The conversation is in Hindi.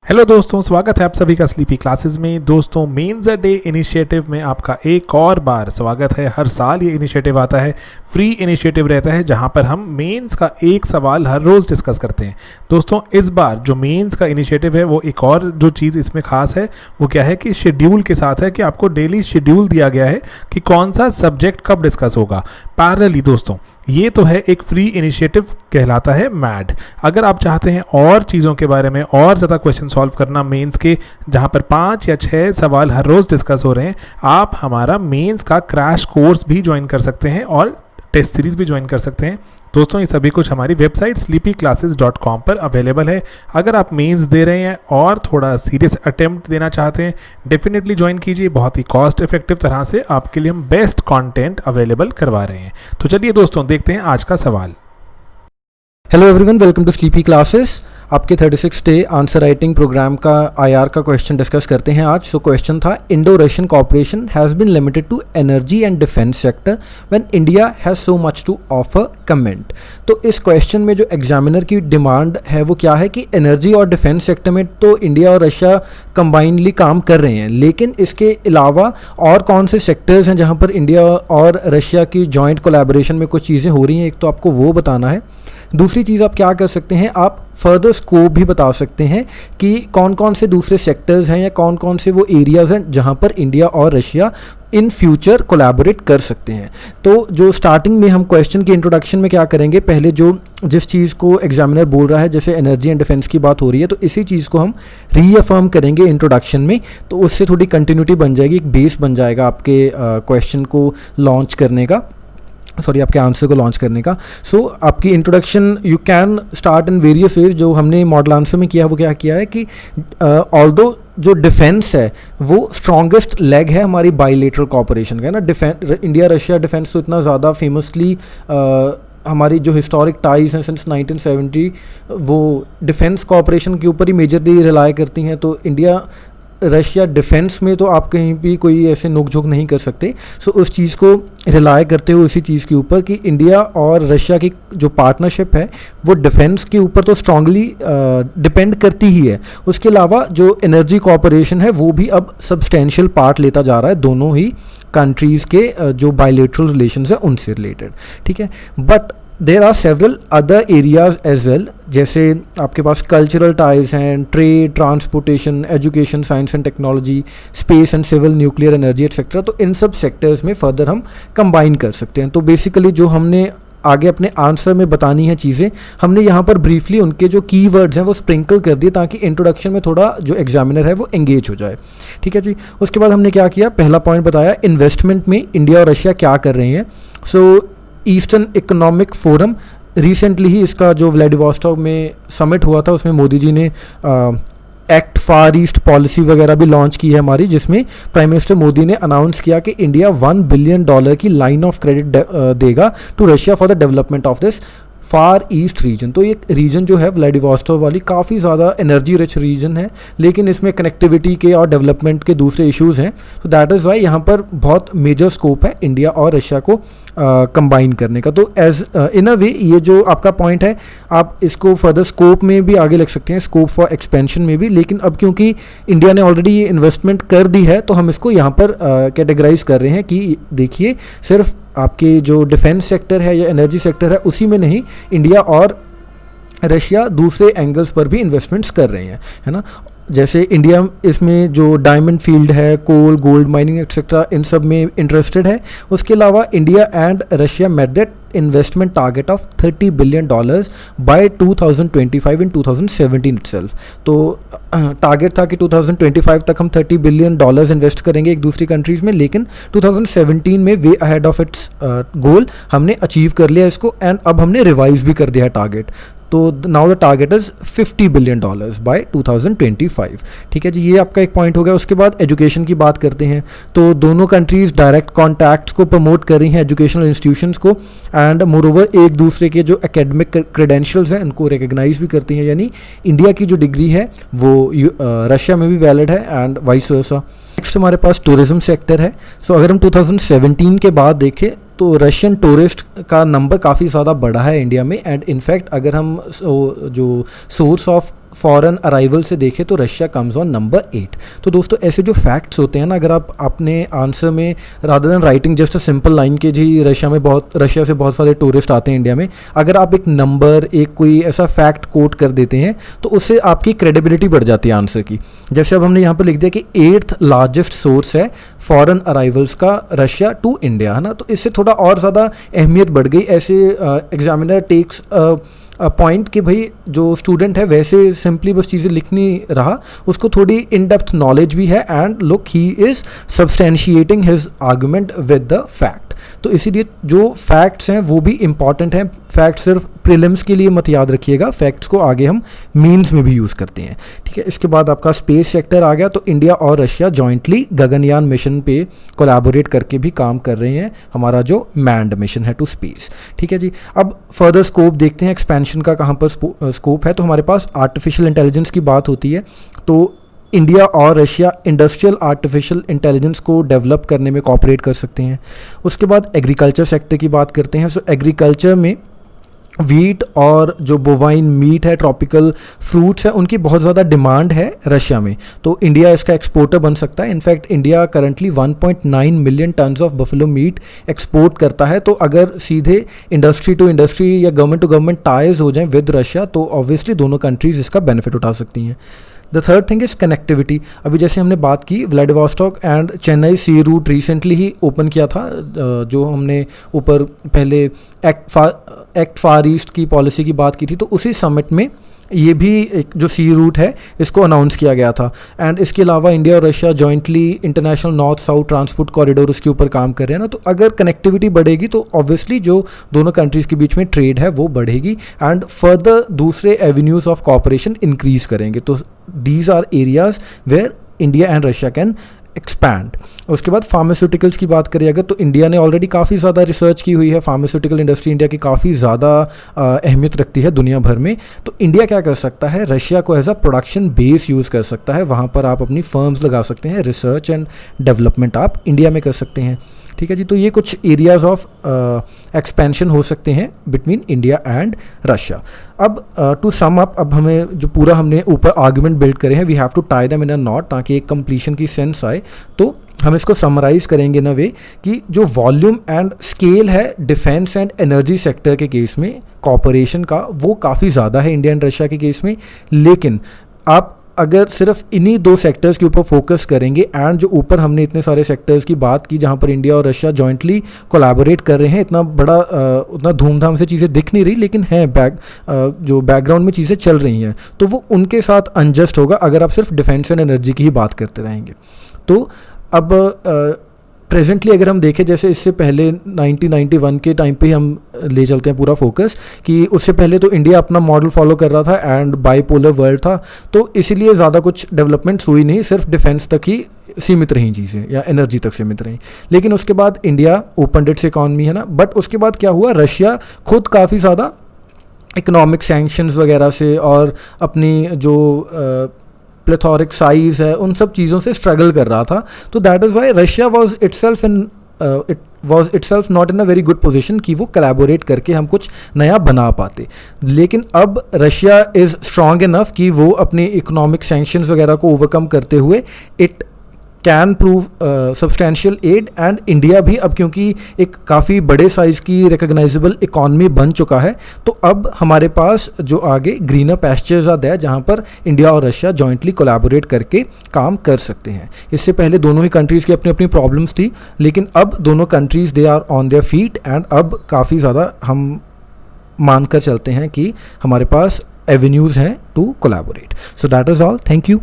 हेलो दोस्तों, स्वागत है आप सभी का स्लीपी क्लासेस में। दोस्तों, मेंस अ डे इनिशिएटिव में आपका एक और बार स्वागत है। हर साल ये इनिशिएटिव आता है, फ्री इनिशिएटिव रहता है जहां पर हम मेंस का एक सवाल हर रोज़ डिस्कस करते हैं। दोस्तों, इस बार जो मेंस का इनिशिएटिव है वो एक और जो चीज़ इसमें खास है वो क्या है कि शेड्यूल के साथ है कि आपको डेली शेड्यूल दिया गया है कि कौन सा सब्जेक्ट कब डिस्कस होगा। पैरेलली दोस्तों, ये तो है एक फ्री इनिशिएटिव, कहलाता है मैड। अगर आप चाहते हैं और चीज़ों के बारे में और ज़्यादा क्वेश्चन सॉल्व करना मेंस के, जहाँ पर 5 या 6 सवाल हर रोज़ डिस्कस हो रहे हैं, आप हमारा मेंस का क्रैश कोर्स भी ज्वाइन कर सकते हैं और टेस्ट सीरीज़ भी ज्वाइन कर सकते हैं। दोस्तों, ये सभी कुछ हमारी वेबसाइट sleepyclasses.com पर अवेलेबल है। अगर आप मेंस दे रहे हैं और थोड़ा सीरियस अटेम्प्ट देना चाहते हैं, डेफिनेटली ज्वाइन कीजिए। बहुत ही कॉस्ट इफेक्टिव तरह से आपके लिए हम बेस्ट कंटेंट अवेलेबल करवा रहे हैं। तो चलिए दोस्तों, देखते हैं आज का सवाल। Hello everyone, welcome to sleepy classes. आपके 36 डे आंसर राइटिंग प्रोग्राम का आईआर का क्वेश्चन डिस्कस करते हैं आज। सो क्वेश्चन था, Indo Russian cooperation has been limited to energy and defence sector when India has so much to offer, comment. तो इस क्वेश्चन में जो एग्जामिनर की डिमांड है वो क्या है कि एनर्जी और डिफेंस सेक्टर में तो इंडिया और रशिया कंबाइनली काम कर रहे हैं, लेकिन इसके अलावा और कौन से सेक्टर्स हैं जहाँ पर इंडिया और रशिया की जॉइंट कोलैबोरेशन में कुछ चीज़ें हो रही हैं। एक तो आपको वो बताना है। दूसरी चीज़ आप क्या कर सकते हैं, आप फर्दर स्कोप भी बता सकते हैं कि कौन कौन से दूसरे सेक्टर्स हैं या कौन कौन से वो एरियाज़ हैं जहाँ पर इंडिया और रशिया इन फ्यूचर कोलैबोरेट कर सकते हैं। तो जो स्टार्टिंग में हम क्वेश्चन के इंट्रोडक्शन में क्या करेंगे, पहले जिस चीज़ को एग्जामिनर बोल रहा है, जैसे एनर्जी एंड डिफेंस की बात हो रही है, तो इसी चीज़ को हम रीअफर्म करेंगे इंट्रोडक्शन में। तो उससे थोड़ी कंटिन्यूटी बन जाएगी, एक बेस बन जाएगा आपके क्वेश्चन को लॉन्च करने का, आपके आंसर को लॉन्च करने का। सो आपकी introduction you can start in various ways. जो हमने मॉडल आंसर में किया वो क्या किया है कि ऑल्दो जो डिफेंस है वो स्ट्रॉन्गेस्ट लेग है हमारी बाइलेटरल कॉपरेशन का, है ना। इंडिया रशिया डिफेंस तो इतना ज़्यादा फेमसली हमारी जो हिस्टोरिक टाइज हैं सिंस 1970 वो डिफेंस कॉपरेशन के ऊपर ही मेजरली रिलाई करती हैं। तो इंडिया रशिया डिफेंस में तो आप कहीं भी कोई ऐसे नोक-झोंक नहीं कर सकते। सो उस चीज़ को रिलाय करते हुए उसी चीज़ के ऊपर कि इंडिया और रशिया की जो पार्टनरशिप है वो डिफेंस के ऊपर तो स्ट्रांगली डिपेंड करती ही है। उसके अलावा जो एनर्जी कॉपरेशन है वो भी अब सब्सटेंशियल पार्ट लेता जा रहा है दोनों ही कंट्रीज़ के जो बायलैटरल रिलेशंस है उनसे रिलेटेड, ठीक है। But there are several other areas as well, जैसे आपके पास कल्चरल टाइज हैं, trade, transportation, education, science and technology, space and civil, nuclear energy etcetera. तो इन सब सेक्टर्स में फर्दर हम कंबाइन कर सकते हैं। तो बेसिकली जो हमने आगे अपने आंसर में बतानी है चीज़ें, हमने यहाँ पर ब्रीफली उनके जो कीवर्ड्स हैं वो स्प्रिंकल कर दिए ताकि इंट्रोडक्शन में थोड़ा जो एग्जामिनर है वो एंगेज हो जाए, ठीक है जी। उसके बाद हमने क्या किया, पहला पॉइंट बताया इन्वेस्टमेंट में इंडिया और रशिया क्या कर रहे हैं। So eastern economic forum, recently ही इसका जो व्लादिवोस्टॉक में समिट हुआ था उसमें मोदी जी ने एक्ट फार ईस्ट पॉलिसी वगैरह भी लॉन्च की है हमारी, जिसमें प्राइम मिनिस्टर मोदी ने अनाउंस किया कि इंडिया $1 बिलियन की लाइन ऑफ क्रेडिट देगा to Russia for the development of this Far East region. तो ये रीजन जो है व्लादिवोस्टॉक वाली काफ़ी ज़्यादा एनर्जी रिच रीजन है, लेकिन इसमें कनेक्टिविटी के और डेवलपमेंट के दूसरे इश्यूज़ हैं। तो दैट इज़ वाई यहाँ पर बहुत मेजर स्कोप है इंडिया और रशिया को कंबाइन करने का। तो एज इन अ वे ये जो आपका पॉइंट है आप इसको फर्दर स्कोप में भी आगे लग सकते हैं, स्कोप फॉर एक्सपेंशन में भी। लेकिन अब क्योंकि इंडिया ने ऑलरेडी ये इन्वेस्टमेंट कर दी है तो हम इसको यहाँ पर कैटेगराइज कर रहे हैं कि देखिए सिर्फ आपके जो डिफेंस सेक्टर है या एनर्जी सेक्टर है उसी में नहीं, इंडिया और रशिया दूसरे एंगल्स पर भी इन्वेस्टमेंट्स कर रहे हैं, है ना। जैसे इंडिया इसमें जो डायमंड फील्ड है, कोल, गोल्ड माइनिंग एक्सेट्रा, इन सब में इंटरेस्टेड है। उसके अलावा India and Russia met that investment target of $30 billion by 2025 in 2017 itself. तो टारगेट था कि 2025 तक हम $30 बिलियन इन्वेस्ट करेंगे एक दूसरी कंट्रीज़ में, लेकिन 2017 में वे अहेड ऑफ इट्स गोल हमने अचीव कर लिया इसको, एंड अब हमने रिवाइज भी कर दिया है टारगेट। तो now the target is $50 billion by 2025, ठीक है जी। ये आपका एक पॉइंट हो गया। उसके बाद एजुकेशन की बात करते हैं। तो दोनों कंट्रीज़ डायरेक्ट कॉन्टैक्ट्स को प्रमोट कर रही हैं, एजुकेशनल इंस्टीट्यूशंस को, एंड मोरओवर एक दूसरे के जो एकेडमिक क्रेडेंशियल्स हैं उनको रिकग्नाइज भी करती हैं। यानी इंडिया की जो डिग्री है वो रशिया में भी वैलिड है एंड वाइस वर्सा। नेक्स्ट हमारे पास टूरिज्म सेक्टर है। सो अगर हम 2017 के बाद देखें तो रशियन टूरिस्ट का नंबर काफ़ी ज़्यादा बढ़ा है इंडिया में, एंड इनफैक्ट अगर हम जो सोर्स ऑफ फॉरेन अराइवल से देखें तो रशिया कम्स ऑन नंबर 8। तो दोस्तों ऐसे जो फैक्ट्स होते हैं ना, अगर आप अपने आंसर में rather than writing just a simple line के जी रशिया से बहुत सारे टूरिस्ट आते हैं इंडिया में, अगर आप एक नंबर, एक कोई ऐसा फैक्ट कोट कर देते हैं तो उससे आपकी क्रेडिबिलिटी बढ़ जाती है आंसर की। जैसे अब हमने यहाँ पर लिख दिया कि 8th लार्जेस्ट सोर्स है फॉरेन अराइवल्स का रशिया टू इंडिया, है ना, तो इससे थोड़ा और ज़्यादा अहमियत बढ़ गई। ऐसे एग्जामिनर टेक्स पॉइंट कि भाई जो स्टूडेंट है वैसे सिंपली बस चीज़ें लिख नहीं रहा, उसको थोड़ी इन डेप्थ नॉलेज भी है, and look he is substantiating his argument with the fact. तो इसीलिए जो फैक्ट्स हैं वो भी इंपॉर्टेंट हैं। फैक्ट सिर्फ प्रीलिम्स के लिए मत याद रखिएगा, फैक्ट्स को आगे हम मेंस में भी यूज़ करते हैं, ठीक है। इसके बाद आपका स्पेस सेक्टर आ गया, तो इंडिया और रशिया जॉइंटली गगनयान मिशन पे कोलैबोरेट करके भी काम कर रहे हैं, हमारा जो मैन्ड मिशन है टू स्पेस, ठीक है जी। अब फर्दर स्कोप देखते हैं, एक्सपेंशन का कहाँ पर स्कोप है। तो हमारे पास आर्टिफिशियल इंटेलिजेंस की बात होती है, तो इंडिया और रशिया इंडस्ट्रियल आर्टिफिशियल इंटेलिजेंस को डेवलप करने में कोऑपरेट कर सकते हैं। उसके बाद एग्रीकल्चर सेक्टर की बात करते हैं। सो एग्रीकल्चर में वीट और जो बोवाइन मीट है, ट्रॉपिकल फ्रूट्स है, उनकी बहुत ज़्यादा डिमांड है रशिया में, तो इंडिया इसका एक्सपोर्टर बन सकता है। In fact India currently 1.9 million tons of buffalo meat export करता है। तो अगर सीधे इंडस्ट्री टू इंडस्ट्री या गवर्नमेंट टू गवर्नमेंट टाइज हो जाएं विद रशिया तो ऑब्वियसली दोनों कंट्रीज़ इसका बेनिफिट उठा सकती हैं। The third thing is connectivity. अभी जैसे हमने बात की, Vladivostok and Chennai sea route recently ही ओपन किया था, जो हमने ऊपर पहले एक्ट फार ईस्ट की पॉलिसी की बात की थी, तो उसी समिट में ये भी एक जो सी रूट है इसको अनाउंस किया गया था। एंड इसके अलावा इंडिया और Russia jointly international north south transport corridor उसके ऊपर काम कर रहे हैं ना, तो अगर कनेक्टिविटी बढ़ेगी तो ऑब्वियसली जो दोनों कंट्रीज़ के बीच में ट्रेड है वो बढ़ेगी एंड फर्दर दूसरे एवेन्यूज़ ऑफ कॉपरेशन इंक्रीज़ करेंगे। तो these are areas where India and Russia can expand. उसके बाद फार्मास्यूटिकल्स की बात करें अगर, तो इंडिया ने ऑलरेडी काफ़ी ज़्यादा रिसर्च की हुई है। फार्मास्यूटिकल इंडस्ट्री इंडिया की काफ़ी ज़्यादा अहमियत रखती है दुनिया भर में। तो इंडिया क्या कर सकता है, रशिया को as a production base use कर सकता है, वहाँ पर आप अपनी फर्म्स लगा सकते हैं, रिसर्च एंड डेवलपमेंट आप इंडिया में कर सकते हैं, ठीक है जी। तो ये कुछ एरियाज़ ऑफ एक्सपेंशन हो सकते हैं बिटवीन इंडिया एंड रशिया। अब टू सम अप, अब हमें जो पूरा हमने ऊपर आर्गुमेंट बिल्ड करे हैं, we have to tie them in a knot ताकि एक कंप्लीशन की सेंस आए। तो हम इसको समराइज़ करेंगे इन अ वे कि जो वॉल्यूम एंड स्केल है डिफेंस एंड एनर्जी सेक्टर के केस में कॉपरेशन का, वो काफ़ी ज़्यादा है इंडिया एंड रशिया के केस में। लेकिन आप अगर सिर्फ इन्हीं दो सेक्टर्स के ऊपर फोकस करेंगे एंड जो ऊपर हमने इतने सारे सेक्टर्स की बात की जहाँ पर इंडिया और रशिया जॉइंटली कोलैबोरेट कर रहे हैं, इतना बड़ा उतना धूमधाम से चीज़ें दिख नहीं रही, लेकिन हैं जो बैकग्राउंड में चीज़ें चल रही हैं, तो वो उनके साथ अनजस्ट होगा अगर आप सिर्फ डिफेंस एंड एनर्जी की ही बात करते रहेंगे। तो अब प्रेजेंटली अगर हम देखें, जैसे इससे पहले 1991 के टाइम पे हम ले चलते हैं पूरा फोकस, कि उससे पहले तो इंडिया अपना मॉडल फॉलो कर रहा था एंड बाईपोलर वर्ल्ड था, तो इसीलिए ज़्यादा कुछ डेवलपमेंट्स हुई नहीं, सिर्फ डिफेंस तक ही सीमित रहीं चीज़ें या एनर्जी तक सीमित रहीं। लेकिन उसके बाद इंडिया ओपन डेट्स इकॉनमी है ना, बट उसके बाद क्या हुआ, रशिया खुद काफ़ी ज़्यादा इकोनॉमिक सैंक्शंस वगैरह से और अपनी जो प्लेथोरिक साइज है उन सब चीज़ों से स्ट्रगल कर रहा था। तो that is why Russia was itself not in a very good position कि वो कोलैबोरेट करके हम कुछ नया बना पाते। लेकिन अब रशिया इज़ स्ट्रॉन्ग इनफ कि वो अपने इकोनॉमिक सैंक्शंस वगैरह को ओवरकम करते हुए it can prove substantial aid, and India भी अब क्योंकि एक काफ़ी बड़े साइज़ की रिकग्नाइजेबल इकॉनमी बन चुका है, तो अब हमारे पास जो आगे ग्रीनर पैस्चर्स आते हैं जहाँ पर इंडिया और रशिया जॉइंटली कोलैबोरेट करके काम कर सकते हैं। इससे पहले दोनों ही कंट्रीज़ की अपनी अपनी प्रॉब्लम्स थी, लेकिन अब दोनों countries they are on their feet and अब काफ़ी ज़्यादा हम मान कर चलते हैं कि हमारे पास एवेन्यूज़ हैं to collaborate. So that is all, thank you.